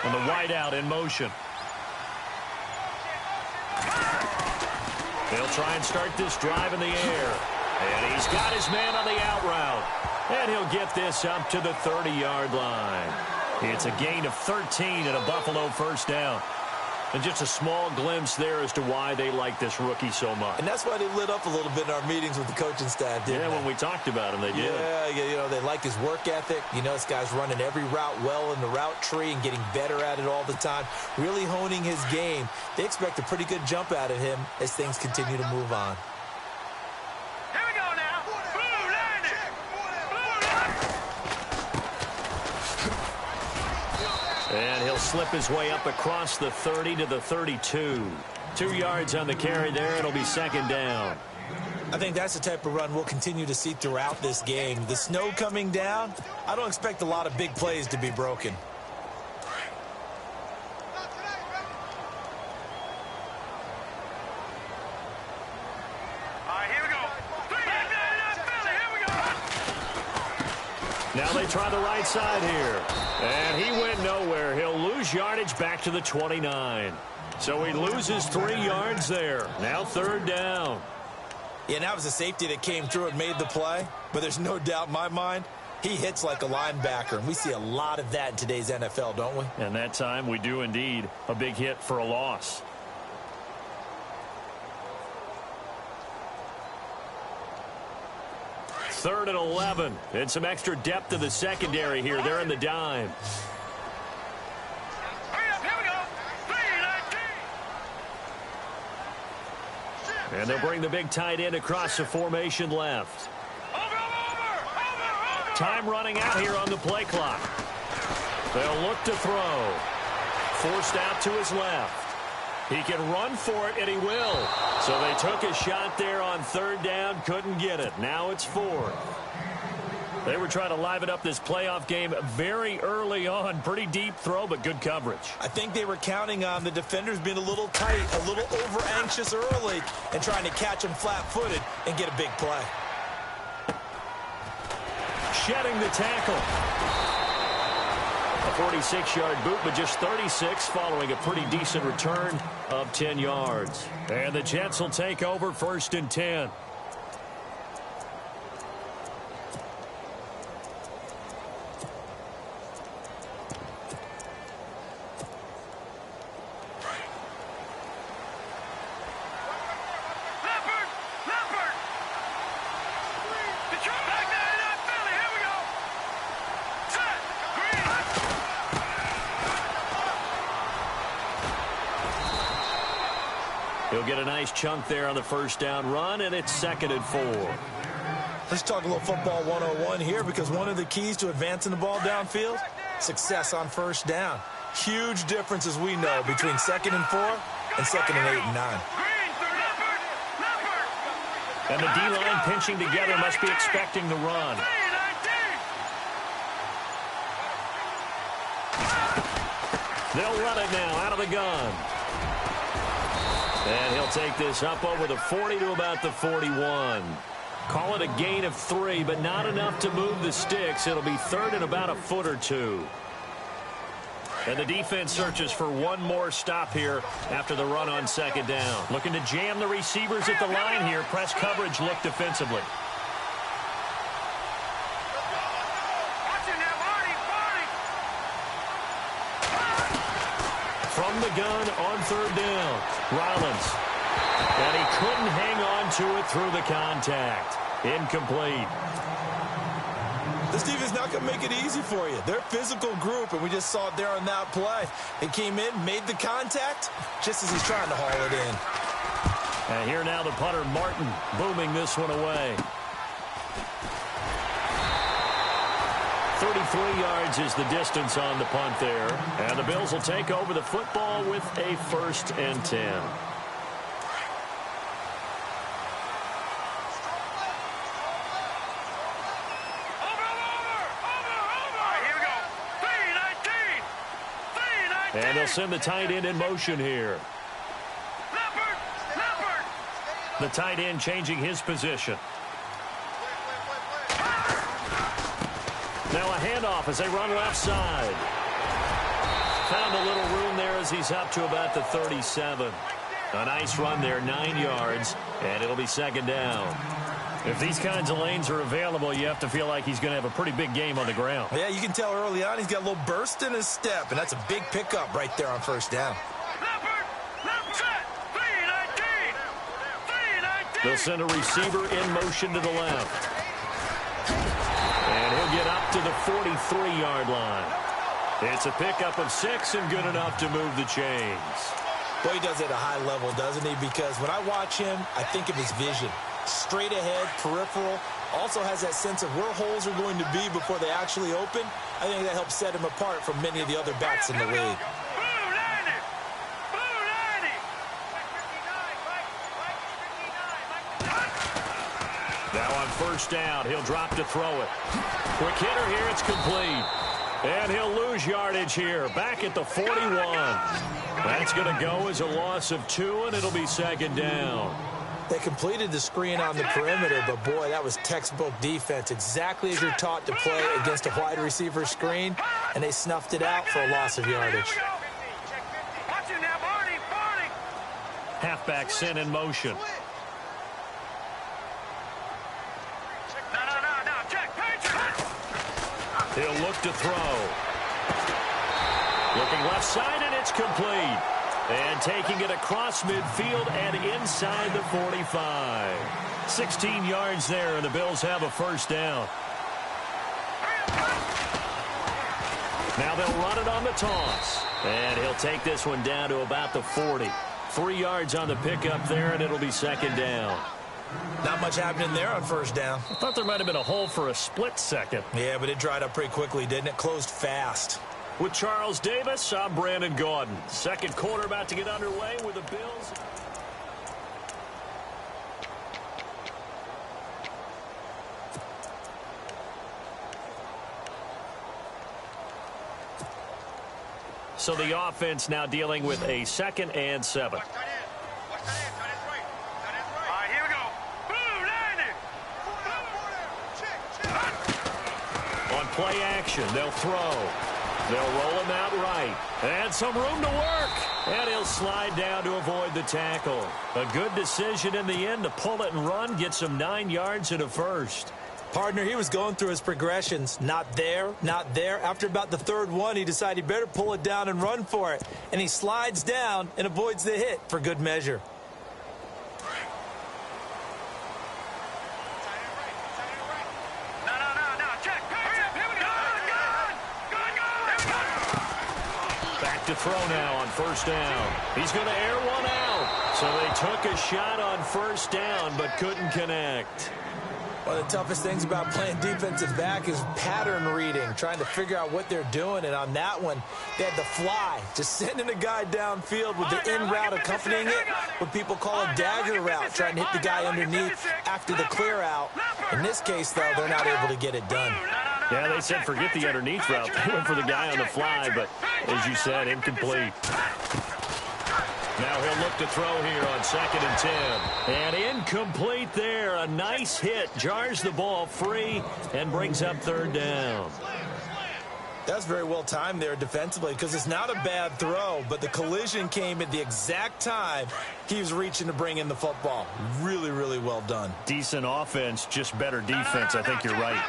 And the wideout in motion. They'll try and start this drive in the air. And he's got his man on the out route. And he'll get this up to the 30-yard line. It's a gain of 13 and a Buffalo first down. And just a small glimpse there as to why they like this rookie so much. And that's why they lit up a little bit in our meetings with the coaching staff, didn't they? Yeah, when we talked about him, they did. Yeah, they like his work ethic. This guy's running every route well in the route tree and getting better at it all the time, really honing his game. They expect a pretty good jump out of him as things continue to move on. Here we go now. Blue landing. And he'll slip his way up across the 30 to the 32. 2 yards on the carry there. It'll be second down. I think that's the type of run we'll continue to see throughout this game. The snow coming down, I don't expect a lot of big plays to be broken. All right, here we go. Now they try the right side here. And he went nowhere. He'll lose yardage back to the 29. So he loses 3 yards there. Now third down. Yeah, that was a safety that came through and made the play. But there's no doubt in my mind, he hits like a linebacker. And we see a lot of that in today's NFL, don't we? And that time we do indeed. A big hit for a loss. Third and 11. And some extra depth to the secondary here. They're in the dime. Hurry up, here we go. 3-19. And they'll bring the big tight end across the formation left. Over. Time running out here on the play clock. They'll look to throw. Forced out to his left. He can run for it, and he will. So they took a shot there on third down, couldn't get it. Now it's fourth. They were trying to liven up this playoff game very early on. Pretty deep throw, but good coverage. I think they were counting on the defenders being a little tight, a little over-anxious early, and trying to catch them flat-footed and get a big play. Shedding the tackle. A 46-yard boot, but just 36 following a pretty decent return of 10 yards. And the Jets will take over first and 10. He'll get a nice chunk there on the first down run, and it's second and 4. Let's talk a little football 101 here, because one of the keys to advancing the ball downfield, success on first down. Huge difference, as we know, between second and 4 and second and 8 and 9. And the D-line pinching together must be expecting the run. They'll run it now out of the gun. And he'll take this up over the 40 to about the 41. Call it a gain of 3, but not enough to move the sticks. It'll be third and about a foot or 2. And the defense searches for one more stop here after the run on second down. Looking to jam the receivers at the line here. Press coverage look defensively. From the gun on third down, Rollins. And he couldn't hang on to it through the contact. Incomplete. This defense not going to make it easy for you. They're a physical group, and we just saw it there on that play. They came in, made the contact, just as he's trying to haul it in. And here now the punter, Martin, booming this one away. 33 yards is the distance on the punt there. And the Bills will take over the football with a first and 10. And they'll send the tight end in motion here. The tight end changing his position. Now a handoff as they run left side. Found a little room there as he's up to about the 37. A nice run there, 9 yards, and it'll be second down. If these kinds of lanes are available, you have to feel like he's going to have a pretty big game on the ground. Yeah, you can tell early on he's got a little burst in his step, and that's a big pickup right there on first down. They'll send a receiver in motion to the left. And he'll get up to the 43-yard line. It's a pickup of 6 and good enough to move the chains. Boy, he does it at a high level, doesn't he? Because when I watch him, I think of his vision. Straight ahead, peripheral, also has that sense of where holes are going to be before they actually open. I think that helps set him apart from many of the other backs in the league. Now on first down, he'll drop to throw it. Quick hitter here, it's complete. And he'll lose yardage here, back at the 41. That's going to go as a loss of 2, and it'll be second down. They completed the screen on the perimeter, but boy, that was textbook defense. Exactly as you're taught to play against a wide receiver screen, and they snuffed it out for a loss of yardage. Halfback sent in motion. He'll look to throw. Looking left side, and it's complete. And taking it across midfield and inside the 45. 16 yards there, and the Bills have a first down. Now they'll run it on the toss. And he'll take this one down to about the 40. 3 yards on the pickup there, and it'll be second down. Not much happening there on first down. I thought there might have been a hole for a split second. Yeah, but it dried up pretty quickly, didn't it? Closed fast. With Charles Davis, I'm Brandon Gaudin. Second quarter about to get underway with the Bills. So the offense now dealing with a 2nd and 7. On play action, they'll throw. They'll roll him out right. And some room to work. And he'll slide down to avoid the tackle. A good decision in the end to pull it and run. Get some 9 yards and a first. Partner, he was going through his progressions. Not there, not there. After about the 3rd one, he decided he better pull it down and run for it. And he slides down and avoids the hit for good measure. To throw now on first down. He's going to air one out. So they took a shot on first down but couldn't connect. One of the toughest things about playing defensive back is pattern reading, trying to figure out what they're doing. And on that one, they had the fly, just sending a guy downfield with the in route accompanying it, what people call a dagger route, trying to hit the guy underneath after the clear out. In this case, though, they're not able to get it done. Yeah, they said forget the underneath route. They went for the guy on the fly, but as you said, incomplete. Now he'll look to throw here on 2nd and 10. And incomplete there. A nice hit. Jars the ball free and brings up 3rd down. That's very well timed there defensively because it's not a bad throw, but the collision came at the exact time he was reaching to bring in the football. Really, really well done. Decent offense, just better defense. I think you're right.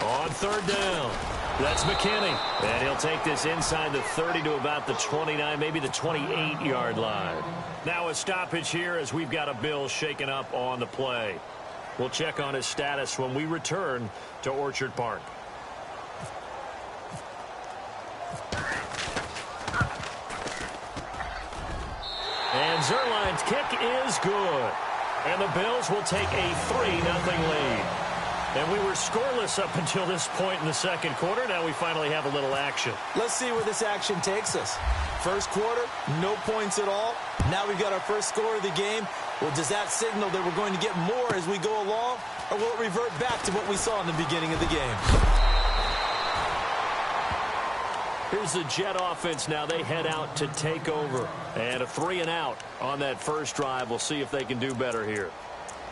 On 3rd down, that's McKinney. And he'll take this inside the 30 to about the 29, maybe the 28-yard line. Now a stoppage here as we've got a Bill shaken up on the play. We'll check on his status when we return to Orchard Park. And Zerline's kick is good. And the Bills will take a 3-0 lead. And we were scoreless up until this point in the second quarter. Now we finally have a little action. Let's see where this action takes us. First quarter, no points at all. Now we've got our first score of the game. Well, does that signal that we're going to get more as we go along? Or will it revert back to what we saw in the beginning of the game? Here's the Jet offense now. They head out to take over. And a 3-and-out on that first drive. We'll see if they can do better here.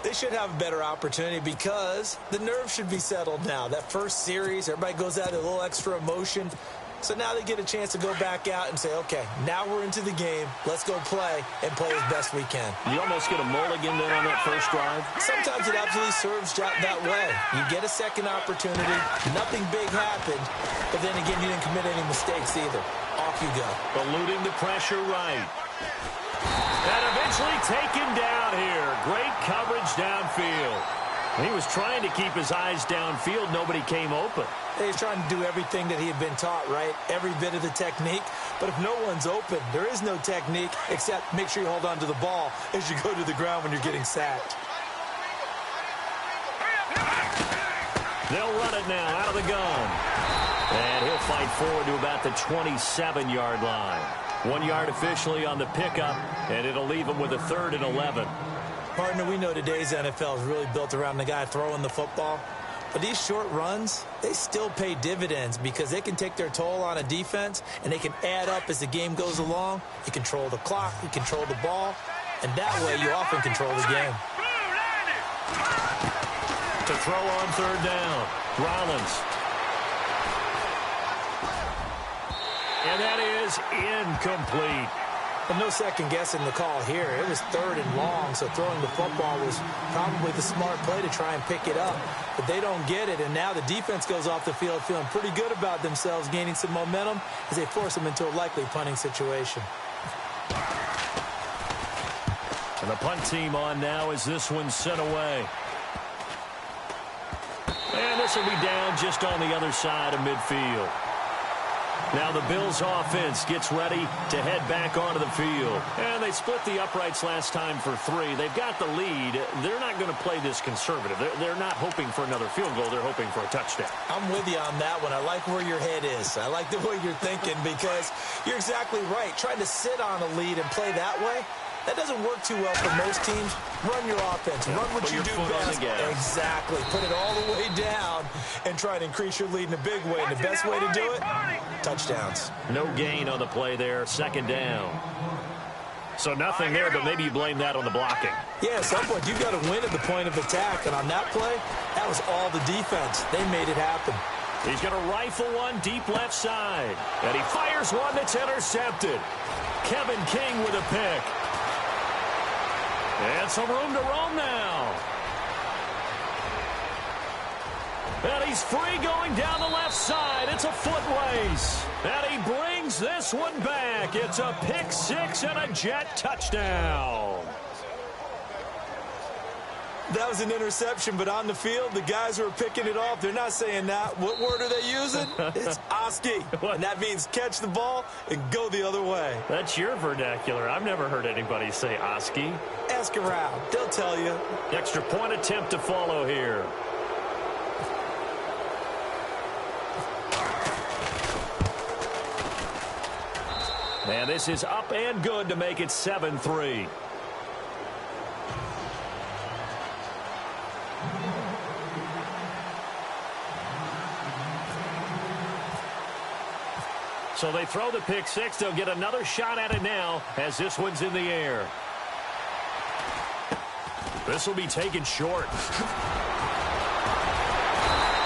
They should have a better opportunity because the nerves should be settled now. That first series, everybody goes out with a little extra emotion. So now they get a chance to go back out and say, okay, now we're into the game. Let's go play and play as best we can. You almost get a mulligan there on that first drive. Sometimes it absolutely serves that way. You get a second opportunity. Nothing big happened. But then again, you didn't commit any mistakes either. Off you go. Eluding the pressure right. And eventually taken down here. Great coverage downfield. He was trying to keep his eyes downfield. Nobody came open. He's trying to do everything that he had been taught, right? Every bit of the technique. But if no one's open, there is no technique except make sure you hold on to the ball as you go to the ground when you're getting sacked. They'll run it now out of the gun. And he'll fight forward to about the 27-yard line. 1 yard officially on the pickup, and it'll leave him with a 3rd and 11. Partner, we know today's NFL is really built around the guy throwing the football. But these short runs, they still pay dividends because they can take their toll on a defense, and they can add up as the game goes along. You control the clock, you control the ball, and that way you often control the game. To throw on 3rd down, Rollins. And that is incomplete. But no second guessing the call here. It was 3rd and long, so throwing the football was probably the smart play to try and pick it up. But they don't get it, and now the defense goes off the field feeling pretty good about themselves, gaining some momentum as they force them into a likely punting situation. And the punt team on now as this one's sent away. And this will be down just on the other side of midfield. Now the Bills offense gets ready to head back onto the field. And they split the uprights last time for 3. They've got the lead. They're not going to play this conservative. They're not hoping for another field goal. They're hoping for a touchdown. I'm with you on that one. I like where your head is. I like the way you're thinking because you're exactly right. Trying to sit on a lead and play that way, that doesn't work too well for most teams. Run your offense. Run what you do best. Exactly. Put it all the way down and try to increase your lead in a big way. And the best way to do it, touchdowns. No gain on the play there. 2nd down. So nothing there, but maybe you blame that on the blocking. Yeah, at some point, you've got to win at the point of attack. And on that play, that was all the defense. They made it happen. He's going to rifle one deep left side. And he fires one that's intercepted. Kevin King with a pick. And some room to roam now. And he's free going down the left side. It's a foot race. And he brings this one back. It's a pick 6 and a Jet touchdown. That was an interception, but on the field, the guys who are picking it off, they're not saying that. What word are they using? It's Oski. And that means catch the ball and go the other way. That's your vernacular. I've never heard anybody say Oski. Ask around. They'll tell you. Extra point attempt to follow here. And this is up and good to make it 7-3. So they throw the pick 6. They'll get another shot at it now as this one's in the air. This will be taken short.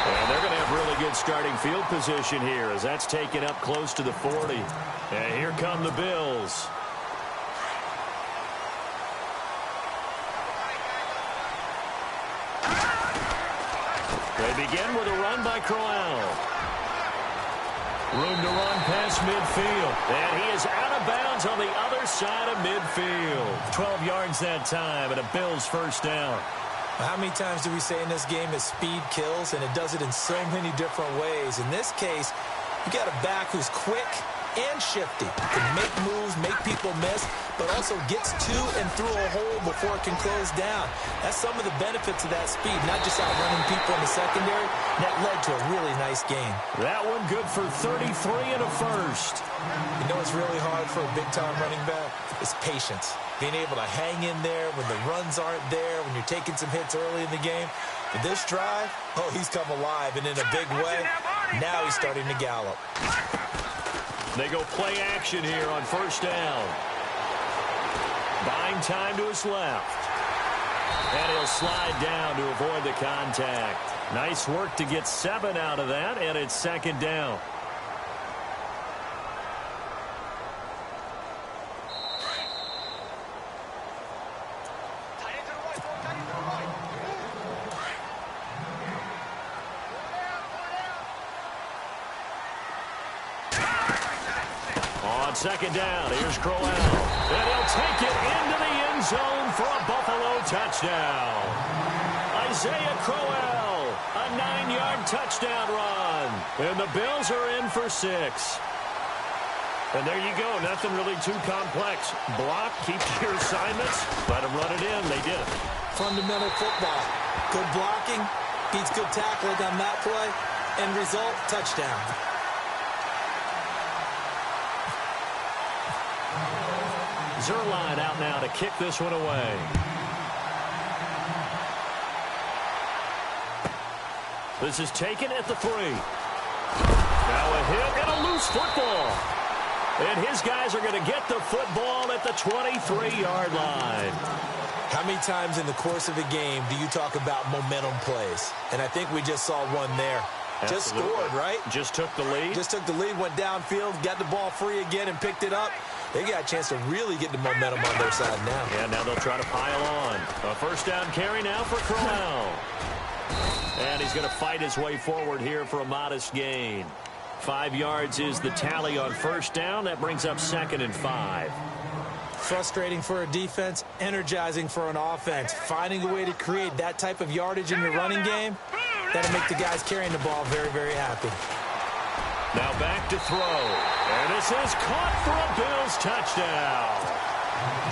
And they're going to have really good starting field position here as that's taken up close to the 40. And here come the Bills. They begin with a run by Crowell. Room to run past midfield. And he is out of bounds on the other side of midfield. 12 yards that time and a Bills first down. How many times do we say in this game that speed kills, and it does it in so many different ways? In this case, you got a back who's quick and shifty. Can make moves, make people miss, but also gets to and through a hole before it can close down. That's some of the benefits of that speed, not just outrunning people in the secondary. That led to a really nice game. That one good for 33 and a first. You know what's really hard for a big-time running back? It's patience. Being able to hang in there when the runs aren't there, when you're taking some hits early in the game. But this drive, oh, he's come alive, and in a big way. Now he's starting to gallop. They go play action here on first down. Buying time to his left. And he'll slide down to avoid the contact. Nice work to get 7 out of that, and it's second down. On second down, here's Crowell. And he'll take it into the end zone for a Buffalo touchdown. Isaiah Crowell, a 9-yard touchdown run. And the Bills are in for 6. And there you go. Nothing really too complex. Block, keep your assignments, let them run it in. They did it. Fundamental football. Good blocking, beats good tackling on that play. End result, touchdown. Zerline out now to kick this one away. This is taken at the 3. Now a hit and a loose football. And his guys are going to get the football at the 23-yard line. How many times in the course of a game do you talk about momentum plays? And I think we just saw one there. Absolutely. Just scored, right? Just took the lead. Just took the lead, went downfield, got the ball free again, and picked it up. They got a chance to really get the momentum on their side now. Yeah, now they'll try to pile on. A first down carry now for Crowell. And he's going to fight his way forward here for a modest gain. 5 yards is the tally on first down. That brings up 2nd and 5. Frustrating for a defense, energizing for an offense. Finding a way to create that type of yardage in your running game, that'll make the guys carrying the ball very, very happy. Now back to throw. And this is caught for a Bills touchdown.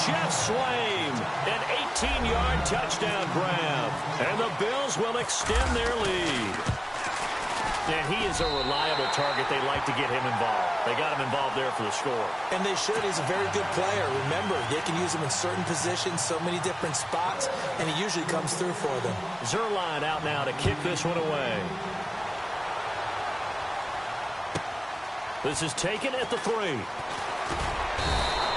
Jeff Swaim, an 18-yard touchdown grab. And the Bills will extend their lead. And he is a reliable target. They like to get him involved. They got him involved there for the score. And they should. He's a very good player. Remember, they can use him in certain positions, so many different spots, and he usually comes through for them. Zerline out now to kick this one away. This is taken at the 3.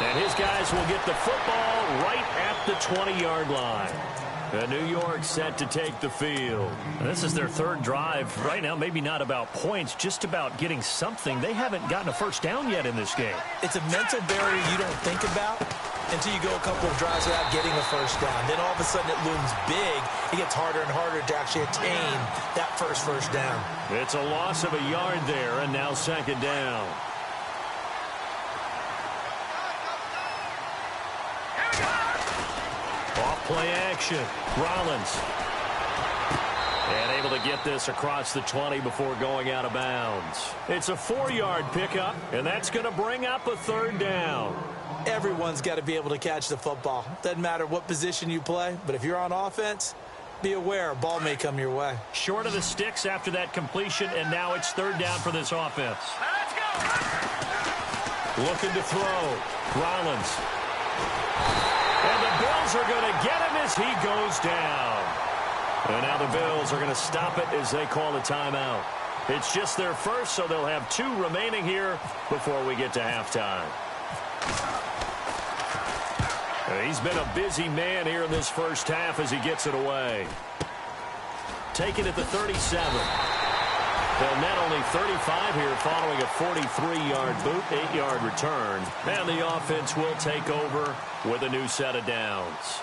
And his guys will get the football right at the 20-yard line. And New York set to take the field. And this is their 3rd drive. Right now, maybe not about points, just about getting something. They haven't gotten a first down yet in this game. It's a mental barrier you don't think about until you go a couple of drives without getting a first down. Then all of a sudden it looms big. It gets harder and harder to actually attain that first down. It's a loss of a yard there, and now 2nd down. Off-play action. Rollins. And able to get this across the 20 before going out of bounds. It's a 4-yard pickup, and that's going to bring up a 3rd down. Everyone's got to be able to catch the football. Doesn't matter what position you play, but if you're on offense, be aware a ball may come your way. Short of the sticks after that completion, and now it's 3rd down for this offense. Let's go. Looking to throw. Rollins. And the Bills are going to get him as he goes down. And now the Bills are going to stop it as they call a timeout. It's just their first, so they'll have 2 remaining here before we get to halftime. He's been a busy man here in this first half as he gets it away. Taken at the 37. They'll net only 35 here following a 43-yard boot, 8-yard return. And the offense will take over with a new set of downs.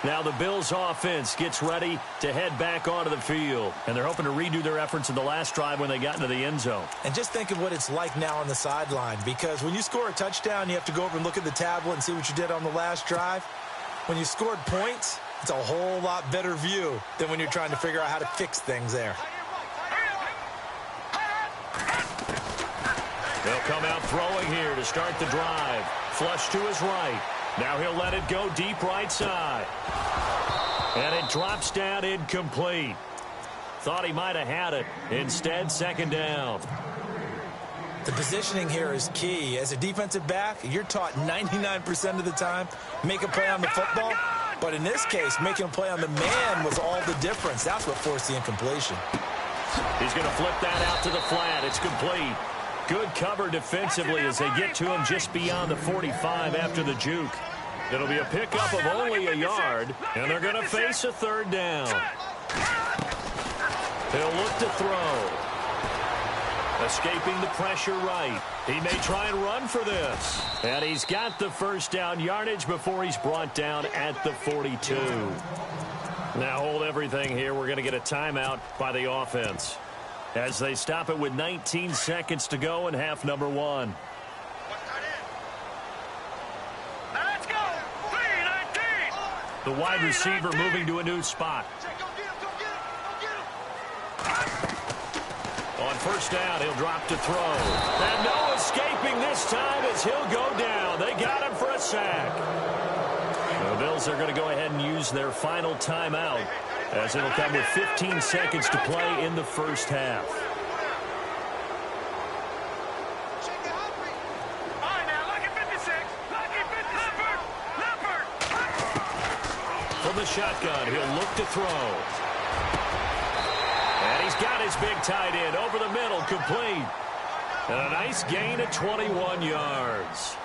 Now the Bills offense gets ready to head back onto the field. And they're hoping to redo their efforts in the last drive when they got into the end zone. And just think of what it's like now on the sideline, because when you score a touchdown, you have to go over and look at the tablet and see what you did on the last drive. When you scored points, it's a whole lot better view than when you're trying to figure out how to fix things there. They'll come out throwing here to start the drive. Flush to his right. Now he'll let it go deep right side. And it drops down incomplete. Thought he might have had it. Instead, 2nd down. The positioning here is key. As a defensive back, you're taught 99% of the time, make a play on the football. But in this case, making a play on the man was all the difference. That's what forced the incompletion. He's going to flip that out to the flat. It's complete. Good cover defensively as they get to him just beyond the 45 after the juke. It'll be a pickup of only a yard, and they're going to face a third down. He'll look to throw. Escaping the pressure right. He may try and run for this. And he's got the first down yardage before he's brought down at the 42. Now hold everything here. We're going to get a timeout by the offense as they stop it with 19 seconds to go in half number one. Let's go. 3-19. The wide receiver moving to a new spot. On first down, he'll drop to throw. And no escaping this time as he'll go down. They got him for a sack. The Bills are going to go ahead and use their final timeout as it'll come with 15 seconds to play in the first half. All right, now, lucky 56. Lucky 56. Leopard. From the shotgun, he'll look to throw. And he's got his big tight end over the middle, complete. And a nice gain of 21 yards.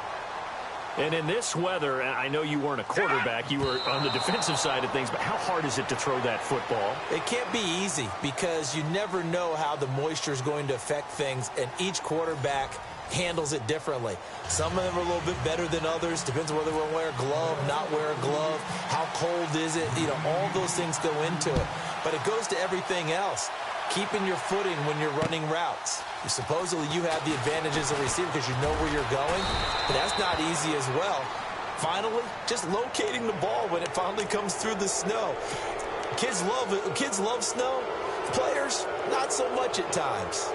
And in this weather, I know you weren't a quarterback. You were on the defensive side of things, but how hard is it to throw that football? It can't be easy because you never know how the moisture is going to affect things, and each quarterback handles it differently. Some of them are a little bit better than others. Depends on whether they wear a glove, not wear a glove, how cold is it. You know, all those things go into it. But it goes to everything else. Keeping your footing when you're running routes. Supposedly you have the advantage as a receiver because you know where you're going, but that's not easy as well. Finally, just locating the ball when it finally comes through the snow. Kids love it. Kids love snow. Players, not so much at times.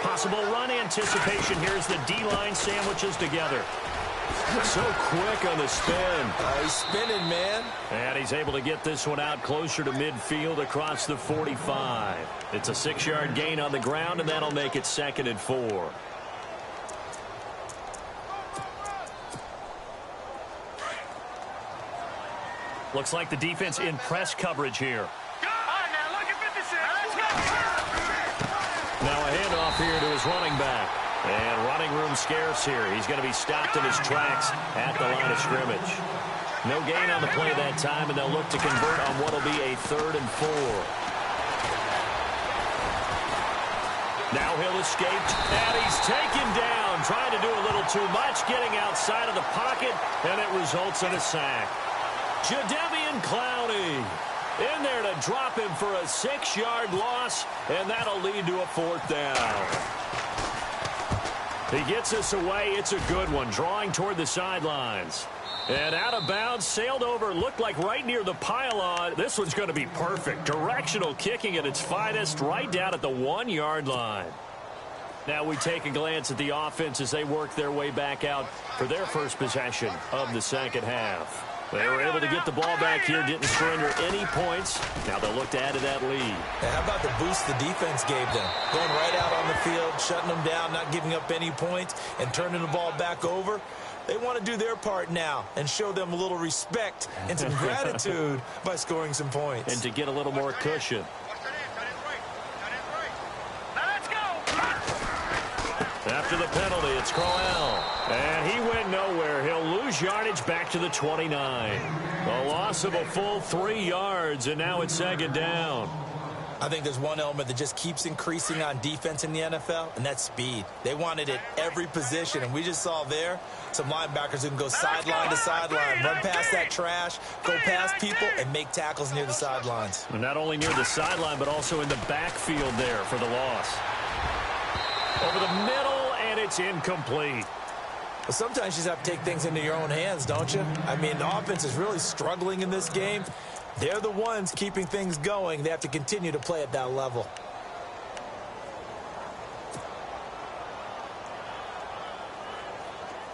Possible run anticipation. Here's the D-line sandwiches together. So quick on the spin. He's spinning, man. And he's able to get this one out closer to midfield across the 45. It's a 6-yard gain on the ground, and that'll make it 2nd and 4. Looks like the defense in press coverage here. Now a handoff here to his running back. And running room scarce here. He's going to be stopped in his tracks at the line of scrimmage. No gain on the play that time, and they'll look to convert on what will be a 3rd and 4. Now he'll escape, and he's taken down. Trying to do a little too much, getting outside of the pocket, and it results in a sack. Jadeveon Clowney in there to drop him for a 6-yard loss, and that'll lead to a 4th down. He gets us away. It's a good one. Drawing toward the sidelines. And out of bounds, sailed over, looked like right near the pylon. This one's going to be perfect. Directional kicking at its finest, right down at the 1-yard line. Now we take a glance at the offense as they work their way back out for their first possession of the second half. They were able to get the ball back here, didn't surrender any points. Now they'll look to add to that lead. And how about the boost the defense gave them? Going right out on the field, shutting them down, not giving up any points, and turning the ball back over. They want to do their part now and show them a little respect and some gratitude by scoring some points. And to get a little more cushion. After the penalty, it's Crowell. And he went nowhere. He'll lose yardage back to the 29. A loss of a full 3 yards, and now it's 2nd down. I think there's one element that just keeps increasing on defense in the NFL, and that's speed. They want it at every position, and we just saw there some linebackers who can go sideline to sideline, run past that trash, go past people, and make tackles near the sidelines. And not only near the sideline, but also in the backfield there for the loss. Over the middle, and it's incomplete. Well, sometimes you just have to take things into your own hands, don't you? I mean, the offense is really struggling in this game. They're the ones keeping things going. They have to continue to play at that level.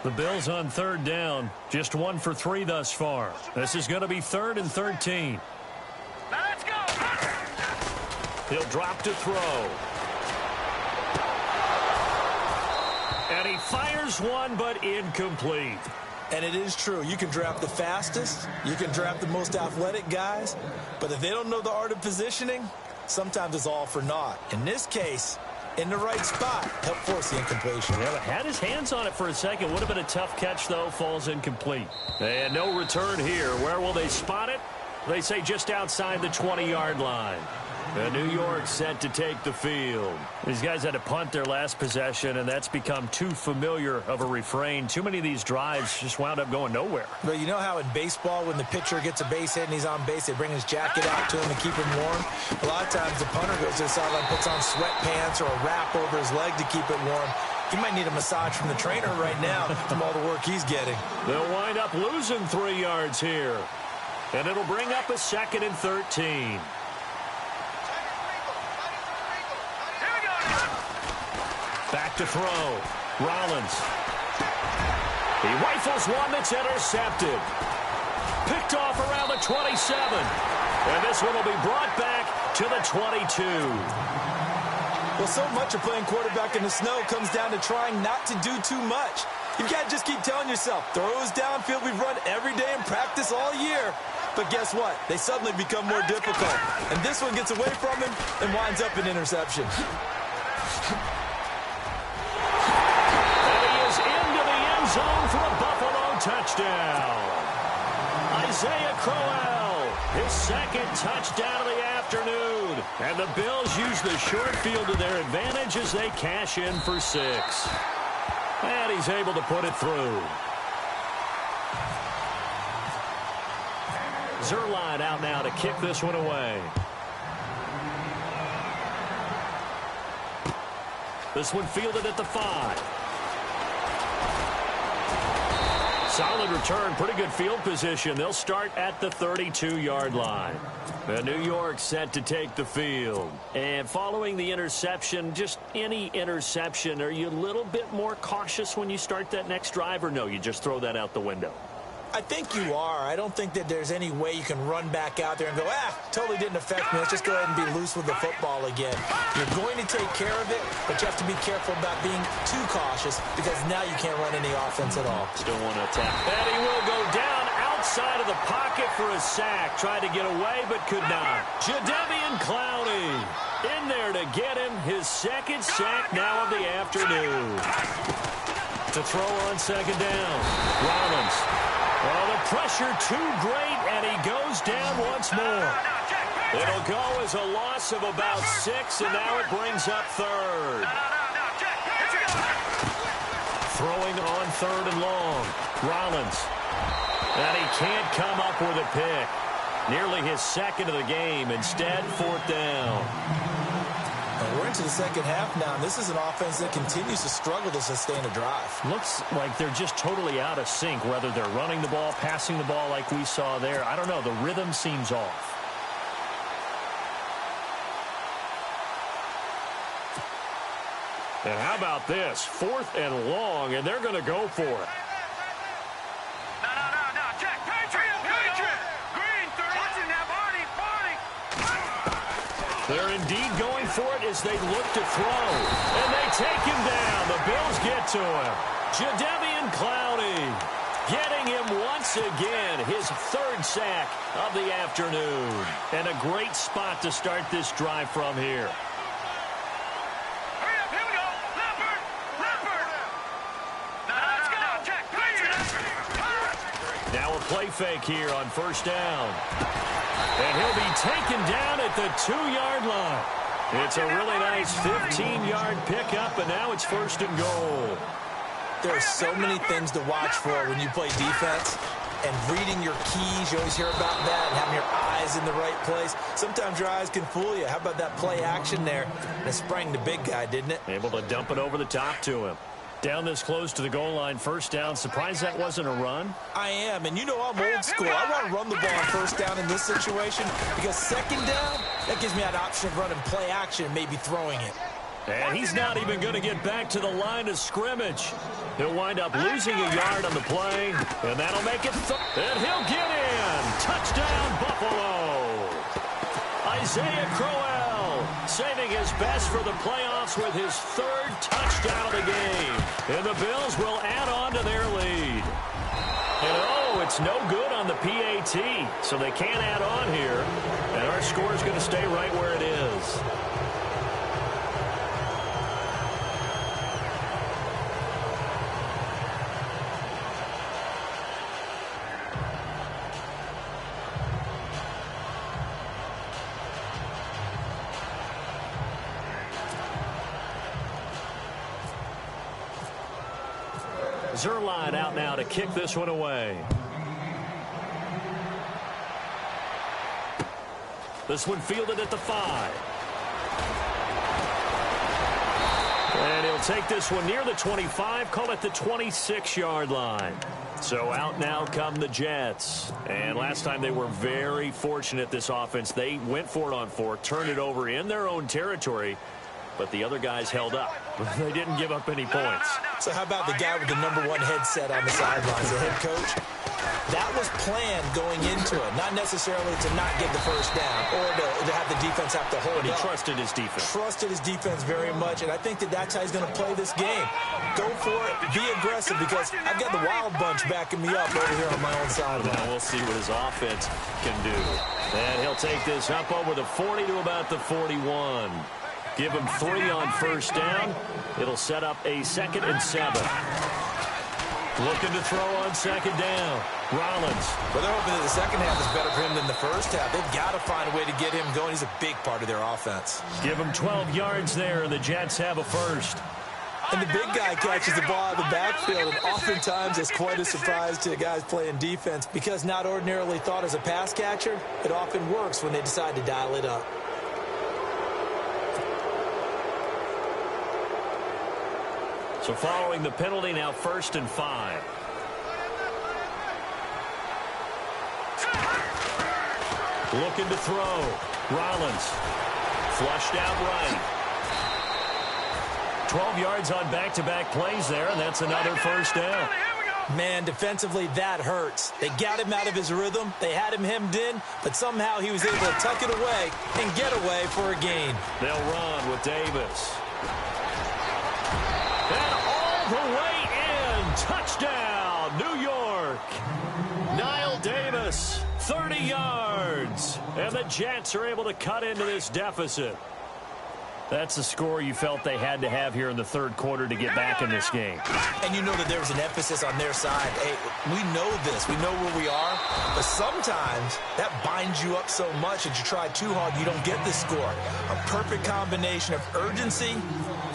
The Bills on 3rd down. Just 1 for 3 thus far. This is going to be 3rd and 13. Let's go. He'll drop to throw. And he fires one, but incomplete. And it is true. You can draft the fastest. You can draft the most athletic guys. But if they don't know the art of positioning, sometimes it's all for naught. In this case, in the right spot. Helped force the incompletion. Well, had his hands on it for a second. Would have been a tough catch, though. Falls incomplete. And no return here. Where will they spot it? They say just outside the 20-yard line. And New York set to take the field. These guys had to punt their last possession, and that's become too familiar of a refrain. Too many of these drives just wound up going nowhere. But you know how in baseball, when the pitcher gets a base hit and he's on base, they bring his jacket out to him to keep him warm? A lot of times the punter goes to the sideline, puts on sweatpants or a wrap over his leg to keep it warm. He might need a massage from the trainer right now from all the work he's getting. They'll wind up losing 3 yards here. And it'll bring up a 2nd and 13. Back to throw. Rollins. He rifles one that's intercepted. Picked off around the 27. And this one will be brought back to the 22. Well, so much of playing quarterback in the snow comes down to trying not to do too much. You've got to just keep telling yourself, throws downfield we've run every day in practice all year. But guess what? They suddenly become more difficult. And this one gets away from him and winds up an interception. And he is into the end zone for a Buffalo touchdown. Isaiah Crowell, his 2nd touchdown of the afternoon. And the Bills use the short field to their advantage as they cash in for 6. And he's able to put it through. Zerline out now to kick this one away. This one fielded at the 5. Solid return, pretty good field position. They'll start at the 32-yard line. And New York set to take the field. And following the interception, just any interception, are you a little bit more cautious when you start that next drive, or no, you just throw that out the window? I think you are. I don't think that there's any way you can run back out there and go, totally didn't affect me. Let's just go ahead and be loose with the football again. You're going to take care of it, but you have to be careful about being too cautious because now you can't run any offense at all. Still want to attack. And he will go down outside of the pocket for a sack. Tried to get away, but could not. Jadeveon Clowney in there to get him his 2nd sack now of the afternoon. To throw on 2nd down. Rollins. Well, the pressure too great, and he goes down once more. It'll go as a loss of about 6, and now it brings up 3rd. Throwing on 3rd and long. Rollins. And he can't come up with a pick. Nearly his 2nd of the game. Instead, 4th down. We're into the 2nd half now, and this is an offense that continues to struggle to sustain a drive. Looks like they're just totally out of sync, whether they're running the ball, passing the ball like we saw there. I don't know. The rhythm seems off. And how about this? 4th and long, and they're going to go for it. No. Check. Patriot. Green. Watching that Barney. They're indeed going for it as they look to throw. And they take him down. The Bills get to him. Jadeveon Clowney getting him once again. His 3rd sack of the afternoon. And a great spot to start this drive from here. Hurry up. Here we go. Leopard. Now let's go. Check. Patriot. Now a play fake here on 1st down. And he'll be taken down at the 2-yard line. It's a really nice 15-yard pickup, and now it's 1st and goal. There are so many things to watch for when you play defense. And reading your keys, you always hear about that, and having your eyes in the right place. Sometimes your eyes can fool you. How about that play action there? And it sprang the big guy, didn't it? Able to dump it over the top to him. Down this close to the goal line, 1st down. Surprised that wasn't a run? I am, and you know I'm old school. I want to run the ball on 1st down in this situation because 2nd down, that gives me that option of running play action and maybe throwing it. And he's not even going to get back to the line of scrimmage. He'll wind up losing a yard on the play, and that'll make it and he'll get in. Touchdown, Buffalo. Isaiah Crowell saving his best for the playoffs with his 3rd touchdown of the game. And the Bills will add on to their lead. And it's no good on the PAT, so they can't add on here. And our score is going to stay right where it is. Zerline out now to kick this one away. This one fielded at the 5. And he'll take this one near the 25, call it the 26-yard line. So out now come the Jets. And last time they were very fortunate, this offense. They went for it on 4, turned it over in their own territory, but the other guys held up. They didn't give up any points. So how about the guy with the #1 headset on the sidelines, the head coach? That was planned going into it, not necessarily to not get the first down or to have the defense have to hold But he up. trusted his defense. Trusted his defense very much, and I think that's how he's going to play this game. Go for it, be aggressive, because I've got the wild bunch backing me up over here on my own sideline. Now we'll see what his offense can do. And he'll take this up over the 40 to about the 41. Give him 3 on first down. It'll set up a 2nd and 7. Looking to throw on 2nd down. Rollins. But they're hoping that the second half is better for him than the first half. They've got to find a way to get him going. He's a big part of their offense. Give him 12 yards there, and the Jets have a first. And the big guy catches the ball out of the backfield, and oftentimes it's quite a surprise to guys playing defense, because not ordinarily thought as a pass catcher, it often works when they decide to dial it up. So following the penalty, now 1st and 5. Looking to throw. Rollins. Flushed out right. 12 yards on back-to-back plays there, and that's another first down. Man, defensively, that hurts. They got him out of his rhythm. They had him hemmed in, but somehow he was able to tuck it away and get away for a gain. They'll run with Davis. And all the way in. Touchdown, New York. Niall Davis, 30 yards. And the Jets are able to cut into this deficit. That's the score you felt they had to have here in the 3rd quarter to get back in this game. And you know that there was an emphasis on their side. Hey, we know this. We know where we are. But sometimes that binds you up so much that you try too hard, you don't get the score. A perfect combination of urgency,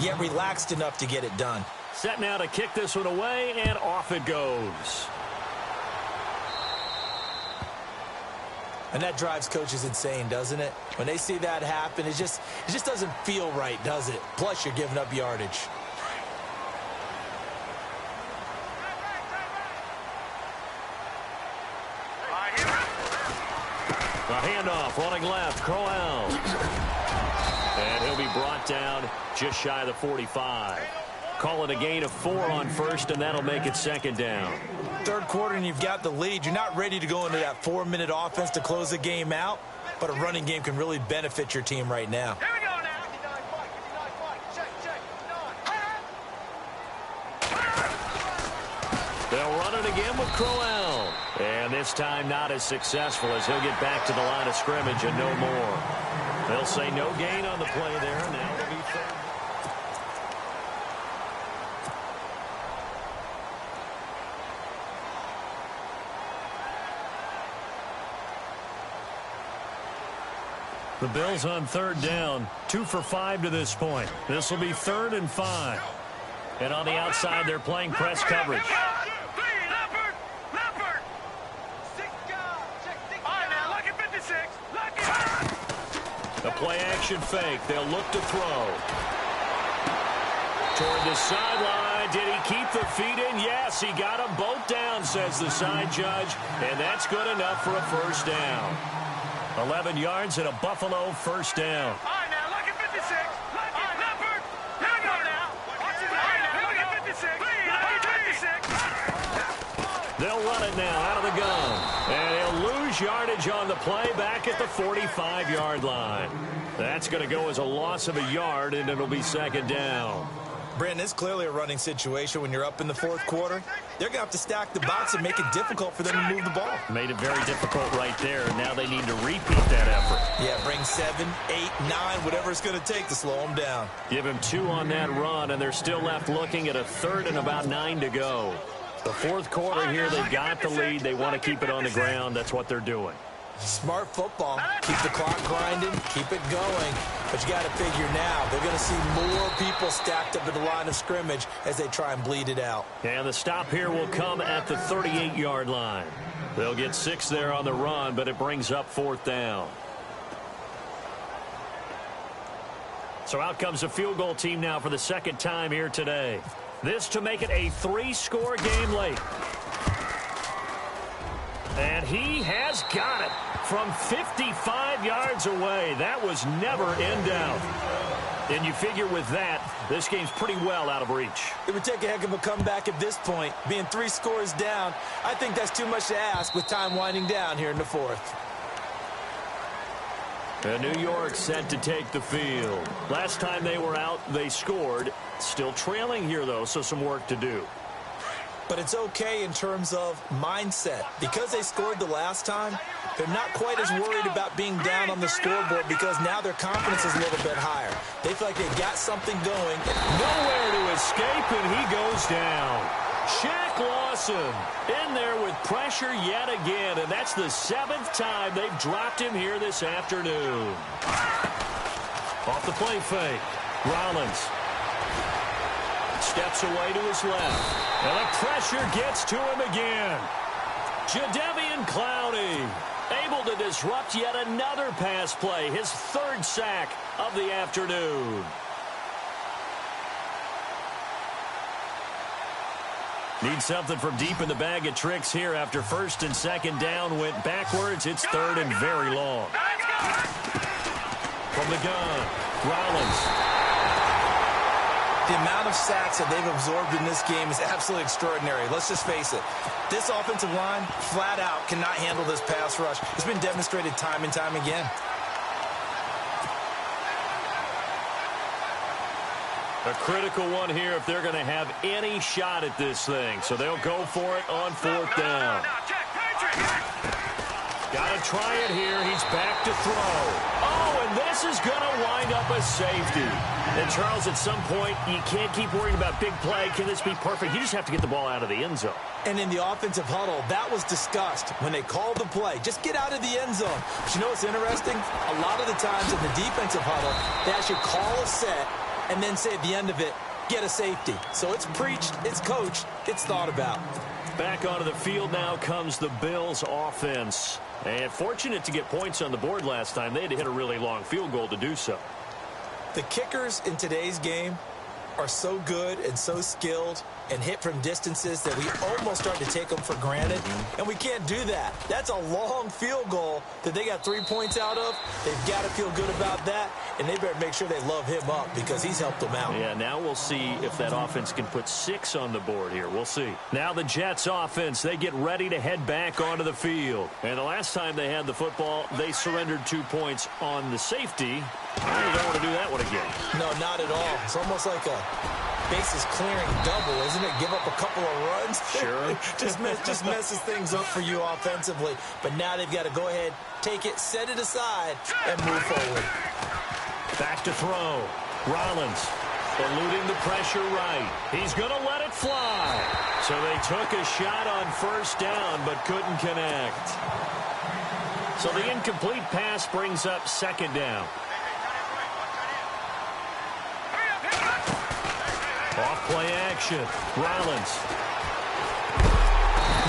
yet relaxed enough to get it done. Set now to kick this one away, and off it goes. And that drives coaches insane, doesn't it? When they see that happen, it just doesn't feel right, does it? Plus, you're giving up yardage. A handoff, running left, Crowell. And he'll be brought down just shy of the 45. Call it a gain of 4 on first, and that'll make it 2nd down. 3rd quarter, and you've got the lead. You're not ready to go into that 4-minute offense to close the game out, but a running game can really benefit your team right now. Here we go now. They'll run it again with Crowell. And this time not as successful, as he'll get back to the line of scrimmage and no more. They'll say no gain on the play there. Now it'll be 3rd. The Bills on 3rd down, 2 for 5 to this point. This will be 3rd and 5. And on the outside, they're playing press coverage. The play action fake. They'll look to throw. Toward the sideline. Did he keep the feet in? Yes, he got them both down, says the side judge. And that's good enough for a first down. 11 yards and a Buffalo first down. All right, now, look at 56. Look at Leopard. Here we go now. Watch it. All right, now, look at 56. Look at 56. They'll run it now out of the gun. And he'll lose yardage on the play back at the 45-yard line. That's going to go as a loss of a yard, and it'll be 2nd down. Brandon, it's clearly a running situation when you're up in the 4th quarter. They're going to have to stack the box and make it difficult for them to move the ball. Made it very difficult right there. Now they need to repeat that effort. Yeah, bring 7, 8, 9, whatever it's going to take to slow them down. Give him 2 on that run, and they're still left looking at a 3rd and about 9 to go. The 4th quarter here, they've got the lead. They want to keep it on the ground. That's what they're doing. Smart football. Keep the clock grinding, keep it going. But you got to figure now, they're going to see more people stacked up at the line of scrimmage as they try and bleed it out. And the stop here will come at the 38-yard line. They'll get 6 there on the run, but it brings up 4th down. So out comes a field goal team now for the second time here today. This to make it a 3-score game late. And he has got it from 55 yards away. That was never in doubt. And you figure with that, this game's pretty well out of reach. It would take a heck of a comeback at this point. Being 3 scores down, I think that's too much to ask with time winding down here in the 4th. And New York set to take the field. Last time they were out, they scored. Still trailing here, though, so some work to do. But it's okay in terms of mindset. Because they scored the last time, they're not quite as worried about being down on the scoreboard because now their confidence is a little bit higher. They feel like they've got something going. Nowhere to escape, and he goes down. Shaq Lawson in there with pressure yet again, and that's the 7th time they've dropped him here this afternoon. Off the play fake, Rollins steps away to his left, and the pressure gets to him again. Jadeveon Clowney able to disrupt yet another pass play, his 3rd sack of the afternoon. Need something from deep in the bag of tricks here after 1st and 2nd down went backwards. It's 3rd and very long. From the gun, Rollins. The amount of sacks that they've absorbed in this game is absolutely extraordinary. Let's just face it. This offensive line, flat out, cannot handle this pass rush. It's been demonstrated time and time again. A critical one here if they're going to have any shot at this thing. So they'll go for it on 4th down. Got to try it here. He's back to throw. Oh, and this is going to wind up a safety. And, Charles, at some point, you can't keep worrying about big play. Can this be perfect? You just have to get the ball out of the end zone. And in the offensive huddle, that was discussed when they called the play. Just get out of the end zone. But you know what's interesting? A lot of the times in the defensive huddle, they actually call a set and then say at the end of it, get a safety. So it's preached, it's coached, it's thought about. Back onto the field now comes the Bills offense. And fortunate to get points on the board last time. They had to hit a really long field goal to do so. The kickers in today's game are so good and so skilled and hit from distances that we almost start to take them for granted. And we can't do that. That's a long field goal that they got 3 points out of. They've got to feel good about that, and they better make sure they love him up because he's helped them out. Yeah, now we'll see if that offense can put 6 on the board here. We'll see. Now the Jets offense, they get ready to head back onto the field. And the last time they had the football, they surrendered 2 points on the safety. Well, you don't want to do that one again. No, not at all. It's almost like a bases clearing double, isn't it? Give up a couple of runs. Sure. just messes things up for you offensively. But now they've got to go ahead, take it, set it aside, and move forward. Back to throw. Rollins eluding the pressure right. He's going to let it fly. So they took a shot on 1st down but couldn't connect. So the incomplete pass brings up 2nd down. Off play action. Rollins.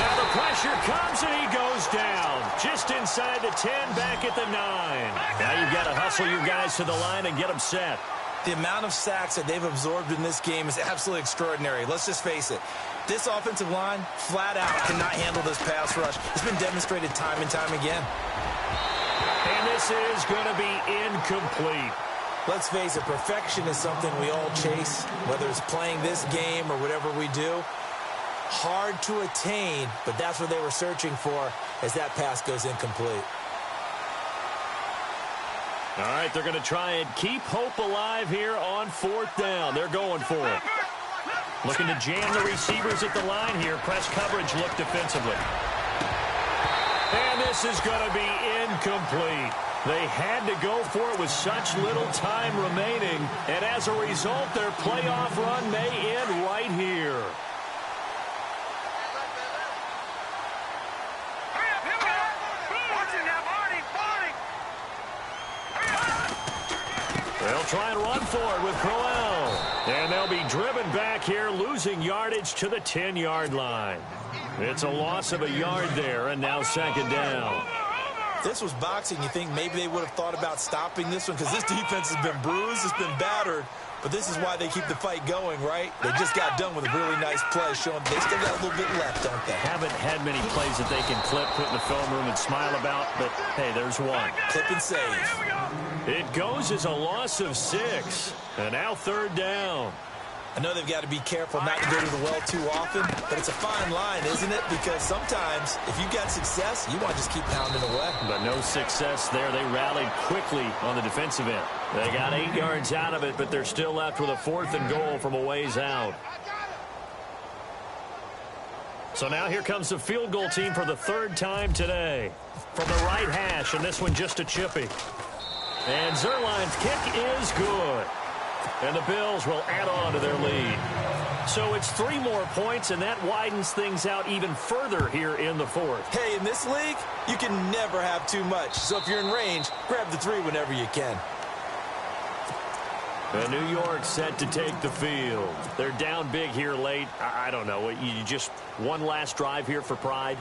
Now the pressure comes and he goes down. Just inside the 10, back at the 9. Now you've got to hustle your guys to the line and get them set. The amount of sacks that they've absorbed in this game is absolutely extraordinary. Let's just face it. This offensive line, flat out, cannot handle this pass rush. It's been demonstrated time and time again. And this is going to be incomplete. Let's face it, perfection is something we all chase, whether it's playing this game or whatever we do. Hard to attain, but that's what they were searching for as that pass goes incomplete. All right, they're going to try and keep hope alive here on 4th down. They're going for it. Looking to jam the receivers at the line here. Press coverage look defensively. And this is going to be incomplete. They had to go for it with such little time remaining, and as a result, their playoff run may end right here. Watch it now, They'll try and run for it with Crowell. And they'll be driven back here, losing yardage to the 10-yard line. It's a loss of a yard there, and now second down. If this was boxing, you think maybe they would have thought about stopping this one because this defense has been bruised, it's been battered. But this is why they keep the fight going, right? They just got done with a really nice play, showing they still got a little bit left, don't they? Haven't had many plays that they can clip, put in the film room, and smile about, but, hey, there's one. Clip and save. It goes as a loss of 6, and now third down. I know they've got to be careful not to go to the well too often, but it's a fine line, isn't it? Because sometimes, if you've got success, you want to just keep pounding away. But no success there. They rallied quickly on the defensive end. They got 8 yards out of it, but they're still left with a 4th and goal from a ways out. So now here comes the field goal team for the 3rd time today. From the right hash, and this one just a chippy. And Zerline's kick is good. And the Bills will add on to their lead. So it's 3 more points, and that widens things out even further here in the 4th. Hey, in this league, you can never have too much. So if you're in range, grab the 3 whenever you can. And New York set to take the field. They're down big here late. I don't know. You just one last drive here for pride?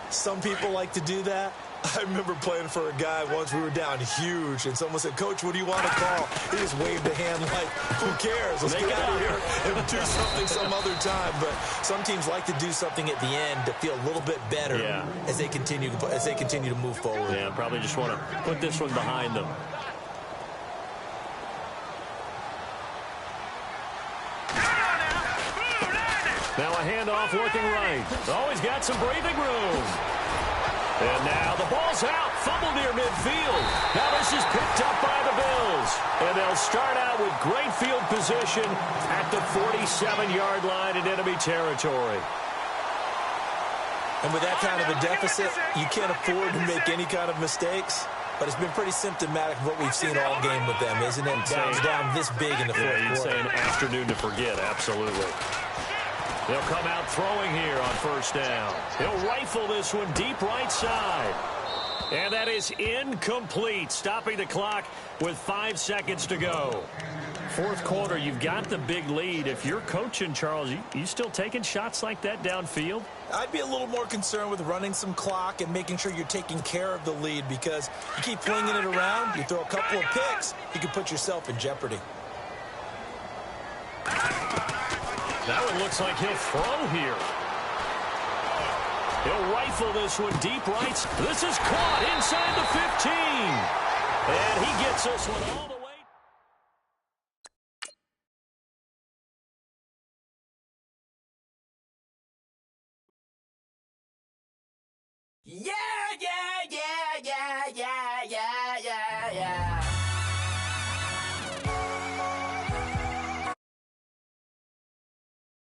Some people like to do that. I remember playing for a guy once. We were down huge, and someone said, "Coach, what do you want to call?" He just waved a hand like, "Who cares? Let's get out of here and do something some other time." But some teams like to do something at the end to feel a little bit better as they continue to move forward. Yeah, probably just want to put this one behind them. Now a handoff working right. Always got some breathing room. And now the ball's out. Fumble near midfield. Now this is picked up by the Bills. And they'll start out with great field position at the 47-yard line in enemy territory. And with that kind of a deficit, you can't afford to make any kind of mistakes. But it's been pretty symptomatic of what we've seen all game with them, isn't it? Down this big in the fourth quarter. You'd say an afternoon to forget, absolutely. They'll come out throwing here on first down. He'll rifle this one deep right side. And that is incomplete, stopping the clock with 5 seconds to go. Fourth quarter, you've got the big lead. If you're coaching, Charles, you still taking shots like that downfield? I'd be a little more concerned with running some clock and making sure you're taking care of the lead, because you keep flinging it around, you throw a couple of picks, you can put yourself in jeopardy. That one looks like he'll throw here. He'll rifle this one deep right. This is caught inside the 15. And he gets this one all the way. Yeah!